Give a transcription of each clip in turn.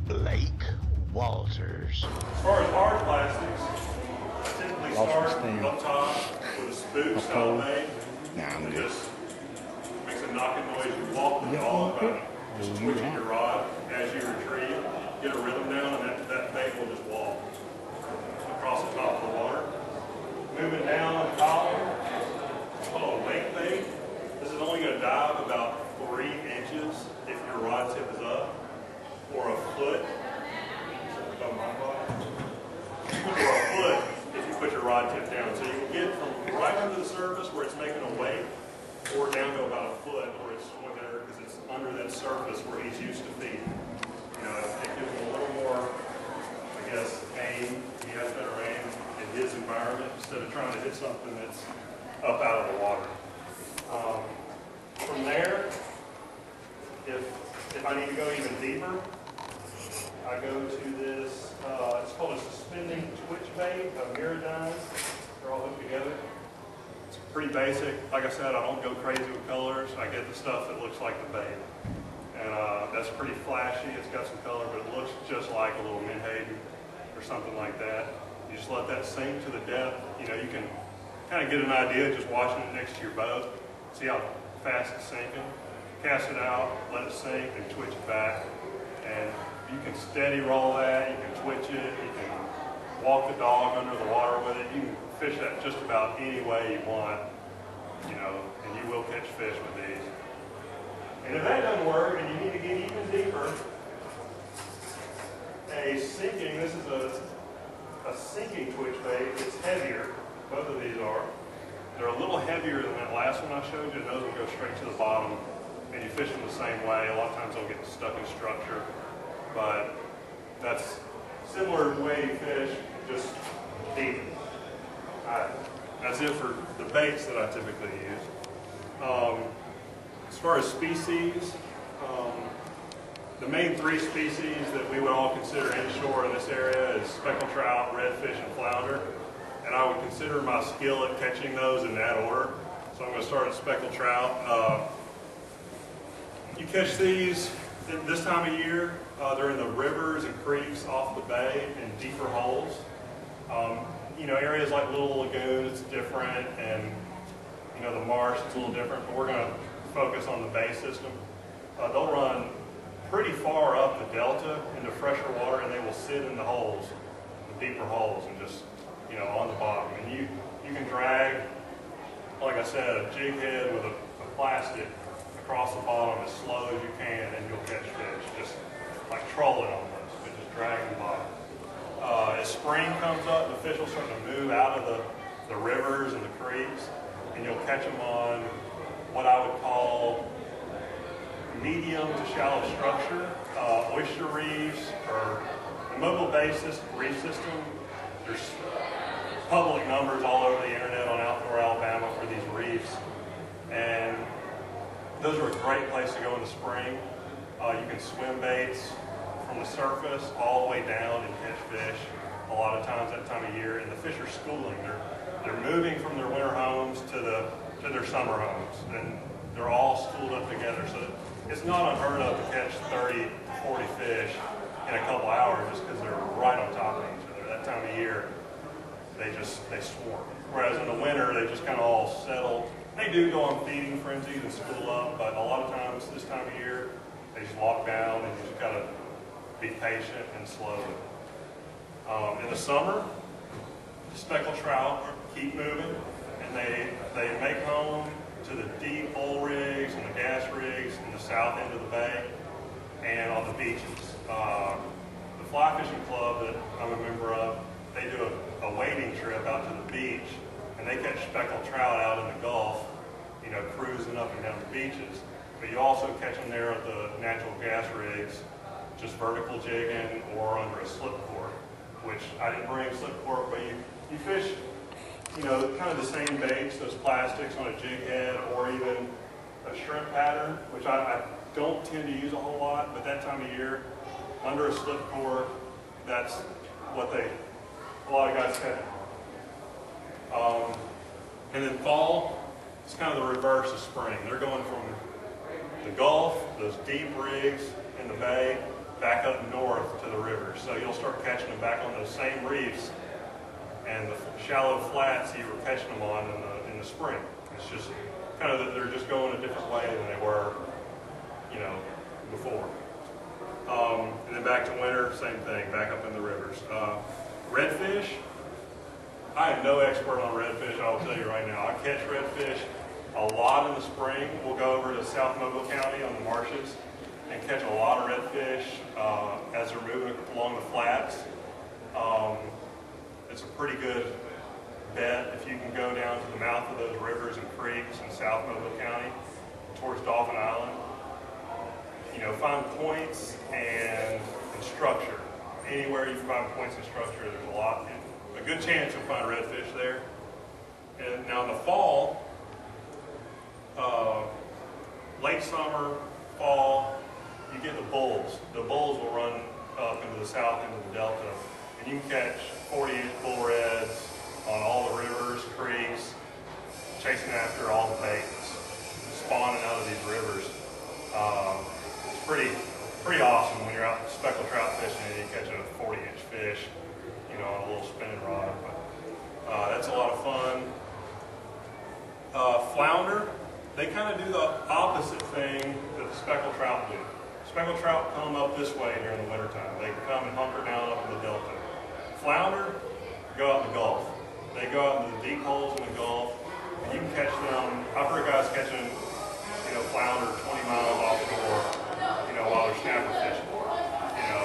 Blake Walters. As far as hard plastics, I typically start up top with a spook style bait. I'm It good. just makes a knocking noise. You walk the dog by just twitching your rod as you retrieve. Get a rhythm down, and that bait will just walk across the top of the water. Moving down the column, it's called a wake bait. This is only going to dive about 3 inches if your rod tip is up, or a foot. Or a foot if you put your rod tip down. So you can get from right under the surface where it's making a wake, or down to about a foot where it's swimming there because it's under that surface where he's used to feeding. You know, it gives him a little more, I guess, aim. He has better aim in his environment instead of trying to hit something that's up out of the water. From there, if I need to go even deeper, I go to this, it's called a suspending twitch bait, a Miradyne. They're all hooked together. It's pretty basic. Like I said, I don't go crazy with colors. I get the stuff that looks like the bait. And that's pretty flashy. It's got some color, but it looks just like a little menhaden or something like that. You just let that sink to the depth. You know, you can kind of get an idea just watching it next to your boat. See how fast it's sinking. Cast it out, let it sink, and twitch it back. And you can steady roll that, you can twitch it, you can walk the dog under the water with it. You can fish that just about any way you want, you know, and you will catch fish with these. And if that doesn't work and you need to get even deeper, a sinking, this is a sinking twitch bait. It's heavier, both of these are. They're a little heavier than that last one I showed you. Those will go straight to the bottom, and you fish them the same way. A lot of times they'll get stuck in structure, but that's similar way you fish, just deep. That's it for the baits that I typically use. As far as species, the main 3 species that we would all consider inshore in this area is speckled trout, redfish, and flounder. And I would consider my skill at catching those in that order. So I'm going to start at speckled trout. You catch these at this time of year. They're in the rivers and creeks off the bay in deeper holes. You know, areas like Little Lagoon, it's different, and you know, the marsh, it's a little different, but we're going to focus on the bay system. They'll run pretty far up the delta into fresher water, and they will sit in the holes, the deeper holes, and just, you know, on the bottom. And you can drag, like I said, a jig head with a plastic across the bottom as slow as you can, and you'll catch fish, just like trolling almost, but just dragging the bottom. As spring comes up, the fish will start to move out of the rivers and the creeks, and you'll catch them on what I would call medium to shallow structure, oyster reefs, or the mobile basis reef system. There's public numbers all over the internet on Outdoor Alabama for these reefs, and those are a great place to go in the spring. You can swim baits from the surface all the way down and catch fish a lot of times that time of year, and the fish are schooling. They're moving from their winter homes to their summer homes, and they're all schooled up together. So it's not unheard of to catch 30, 40 fish in a couple hours just because they're right on top of each other. That time of year, they swarm. Whereas in the winter, they just kind of all settle. They do go on feeding frenzies and school up, but a lot of times this time of year, they just lock down, and you just got to be patient and slow. In the summer, the speckled trout keep moving, and they make home to the deep oil rigs and the gas rigs in the south end of the bay and on the beaches. The fly fishing club that I'm a member of, they do a wading trip out to the beach, and they catch speckled trout out in the Gulf, you know, cruising up and down the beaches. But you also catch them there at the natural gas rigs, just vertical jigging or under a slip cord, which I didn't bring slip cord, but you fish, you know, kind of the same baits, those plastics on a jig head, or even a shrimp pattern, which I don't tend to use a whole lot, but that time of year, under a slip cord, that's what a lot of guys catch. And then fall, it's kind of the reverse of spring. They're going from the Gulf, those deep rigs in the bay, back up north to the rivers. So you'll start catching them back on those same reefs and the shallow flats you were catching them on in the spring. It's just kind of that they're just going a different way than they were, you know, before. And then back to winter, same thing, back up in the rivers. Redfish, I am no expert on redfish, I will tell you right now. I catch redfish a lot in the spring. We'll go over to South Mobile County on the marshes and catch a lot of redfish as they're moving along the flats. It's a pretty good bet if you can go down to the mouth of those rivers and creeks in South Mobile County towards Dolphin Island. You know, find points and structure. Anywhere you can find points and structure, there's a good chance you'll find redfish there. And now in the fall, late summer, fall, you get the bulls. The bulls will run up into the south end of the delta, and you can catch 40-inch bull reds on all the rivers, creeks, chasing after all the baits, spawning out of these rivers. It's pretty awesome when you're out speckled trout fishing and you catch a 40-inch fish, you know, on a little spinning rod. But that's a lot of fun. Flounder, they kind of do the opposite thing that the speckled trout do. Speckled trout come up this way during the wintertime. They come and hunker down up in the delta. Flounder go out in the Gulf. They go out into the deep holes in the Gulf, and you can catch them. I've heard guys catching, you know, flounder 20 miles offshore, you know, while they're snapper fishing. You know,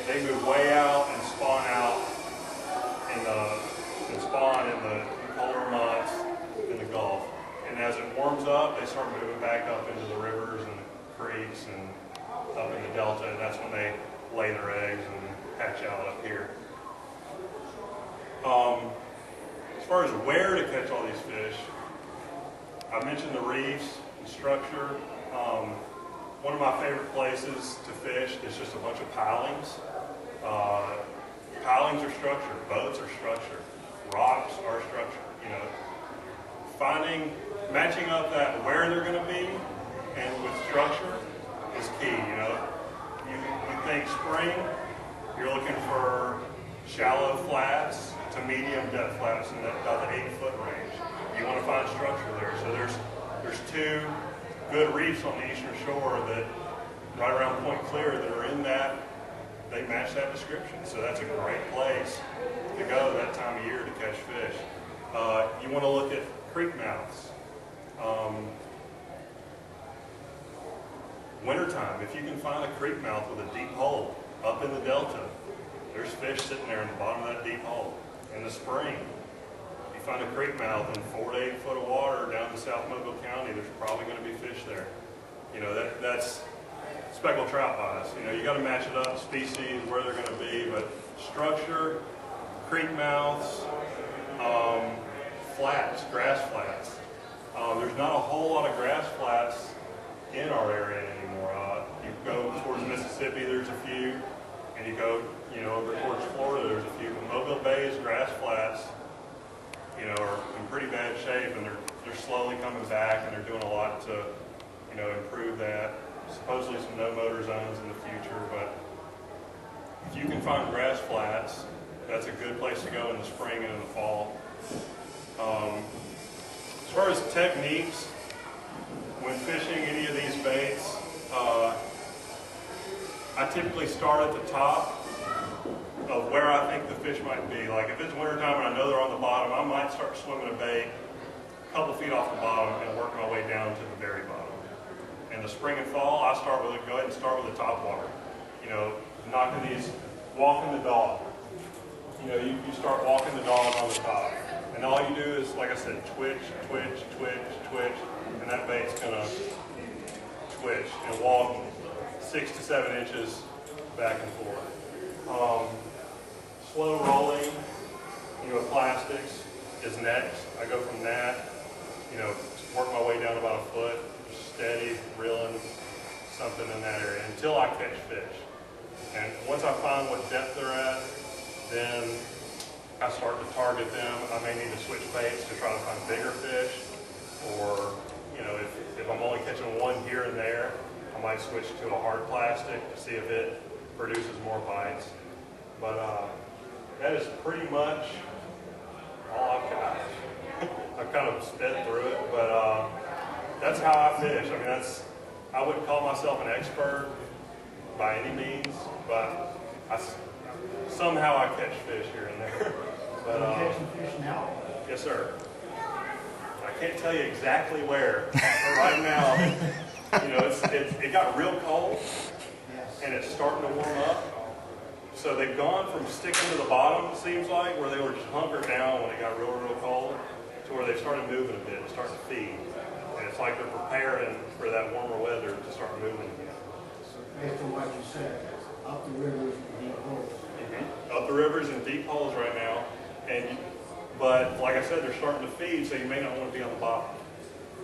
they move way out and spawn out in the colder months in the Gulf. And as it warms up, they start moving back up into the rivers and creeks and up in the delta, and that's when they lay their eggs and hatch out up here. As far as where to catch all these fish, I mentioned the reefs and structure. One of my favorite places to fish is just a bunch of pilings. Pilings are structure, boats are structure, rocks are structure. You know, matching up that where they're going to be and with structure is key. You know, you think spring, you're looking for shallow flats to medium depth flats in about the 8-foot range. You want to find structure there. So there's two good reefs on the eastern shore that right around Point Clear that are in that, they match that description. So that's a great place to go that time of year to catch fish. You want to look at creek mouths. Wintertime, if you can find a creek mouth with a deep hole up in the delta, there's fish sitting there in the bottom of that deep hole. In the spring, if you find a creek mouth in 4 to 8 foot of water down in South Mobile County, there's probably going to be fish there. You know, that's speckled trout wise. You know, you got to match it up, species, where they're going to be, but structure, creek mouths, flats, grass flats. There's not a whole lot of grass flats in our area anymore. You go towards Mississippi, there's a few, and you go, you know, over towards Florida, there's a few. But Mobile Bay's grass flats, you know, are in pretty bad shape, and they're slowly coming back, and they're doing a lot to, you know, improve that. Supposedly some no motor zones in the future, but if you can find grass flats, that's a good place to go in the spring and in the fall. As far as techniques, when fishing any of these baits, I typically start at the top of where I think the fish might be. Like if it's wintertime and I know they're on the bottom, I might start swimming a bait a couple feet off the bottom and work my way down to the very bottom. In the spring and fall, I go ahead and start with the top water. You know, walking the dog. You know, you start walking the dog on the top. And all you do is, like I said, twitch, twitch, twitch, twitch, and that bait's gonna twitch and walk 6 to 7 inches back and forth. Slow rolling, you know, plastics is next. I go from that, you know, work my way down about a foot, steady, reeling something in that area until I catch fish. And once I find what depth they're at, then I start to target them. I may need to switch baits to try to find bigger fish, or, you know, if I'm only catching one here and there, I might switch to a hard plastic to see if it produces more bites. But that is pretty much all I've got. I've kind of sped through it, but that's how I fish. I mean, I wouldn't call myself an expert by any means, but somehow I catch fish here and there. But, Are you catching fish now? Yes, sir. I can't tell you exactly where, but right now, you know, it got real cold, and it's starting to warm up. So they've gone from sticking to the bottom, it seems like, where they were just hunkered down when it got real, real cold, to where they've started moving a bit, starting to feed. And it's like they're preparing for that warmer weather to start moving again. Based on what you said, up the rivers and deep holes. Up the rivers and deep holes right now, but like I said, they're starting to feed, so you may not want to be on the bottom.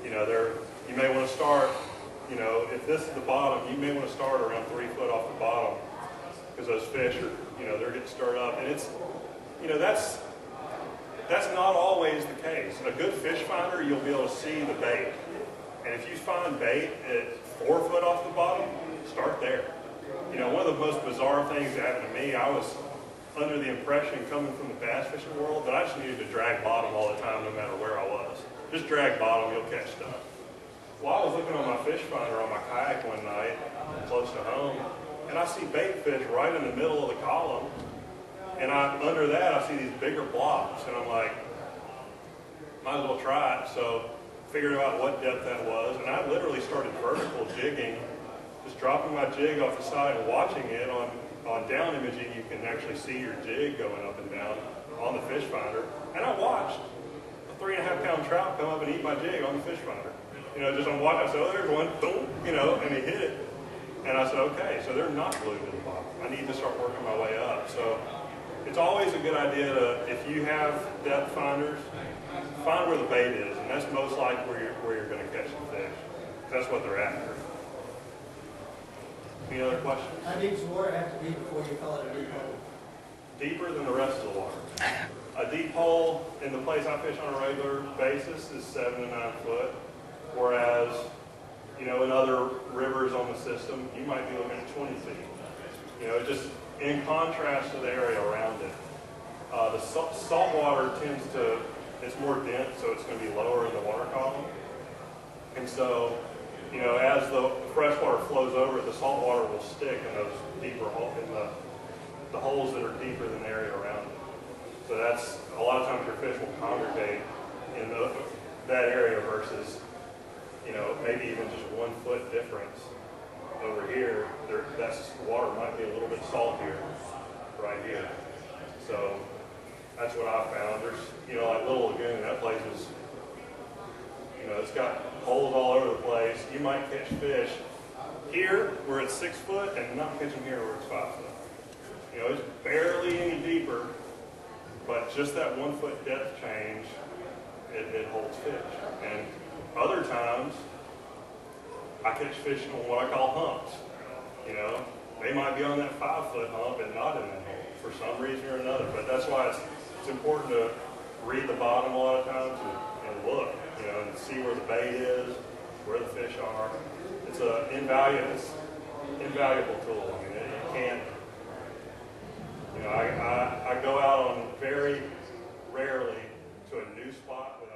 You know, you may want to start, you know, if this is the bottom, you may want to start around 3 foot off the bottom, because those fish are, you know, they're getting stirred up, and it's, you know, that's not always the case. A good fish finder, you'll be able to see the bait, and if you find bait at 4 foot off the bottom, start there. You know, one of the most bizarre things that happened to me, I was under the impression coming from the bass fishing world that I just needed to drag bottom all the time no matter where I was. Just drag bottom, you'll catch stuff. Well, I was looking on my fish finder on my kayak one night, close to home, and I see bait fish right in the middle of the column, and under that I see these bigger blobs, and I'm like, might as well try it. So figured out what depth that was, and I literally started vertical jigging, just dropping my jig off the side and watching it. On down imaging, you can actually see your jig going up and down on the fish finder. And I watched a 3.5 pound trout come up and eat my jig on the fish finder. You know, just on watching, I said, oh, there's one, boom, you know, and he hit it. And I said, okay, so they're not glued to the bottom. I need to start working my way up. So it's always a good idea to, if you have depth finders, find where the bait is, and that's most likely where you're going to catch the fish. That's what they're after. Any other questions? How deep does the water have to be before you call it a deep hole? Deeper than the rest of the water. A deep hole in the place I fish on a regular basis is 7 to 9 foot, whereas, you know, in other rivers on the system, you might be looking at 20 feet. You know, just in contrast to the area around it. The salt water tends to, it's more dense, so it's going to be lower in the water column. And so, you know, as the fresh water flows over it, the salt water will stick in those deeper holes, in the holes that are deeper than the area around it. So that's, a lot of times your fish will congregate in that area versus, you know, maybe even just 1 foot difference over here. That's water might be a little bit saltier right here. So that's what I found. There's, you know, like Little Lagoon, that place is, you know, it's got holes all over the place. You might catch fish here where it's 6 foot and not catch them here where it's 5 foot. You know, it's barely any deeper, but just that 1 foot depth change, it holds fish. And other times, I catch fish on what I call humps. You know, they might be on that 5 foot hump and not in that hole for some reason or another. But that's why it's important to read the bottom a lot of times and look, you know, and see where the bait is, where the fish are. It's an invaluable tool. I mean, you can't, you know, I go out on very rarely to a new spot without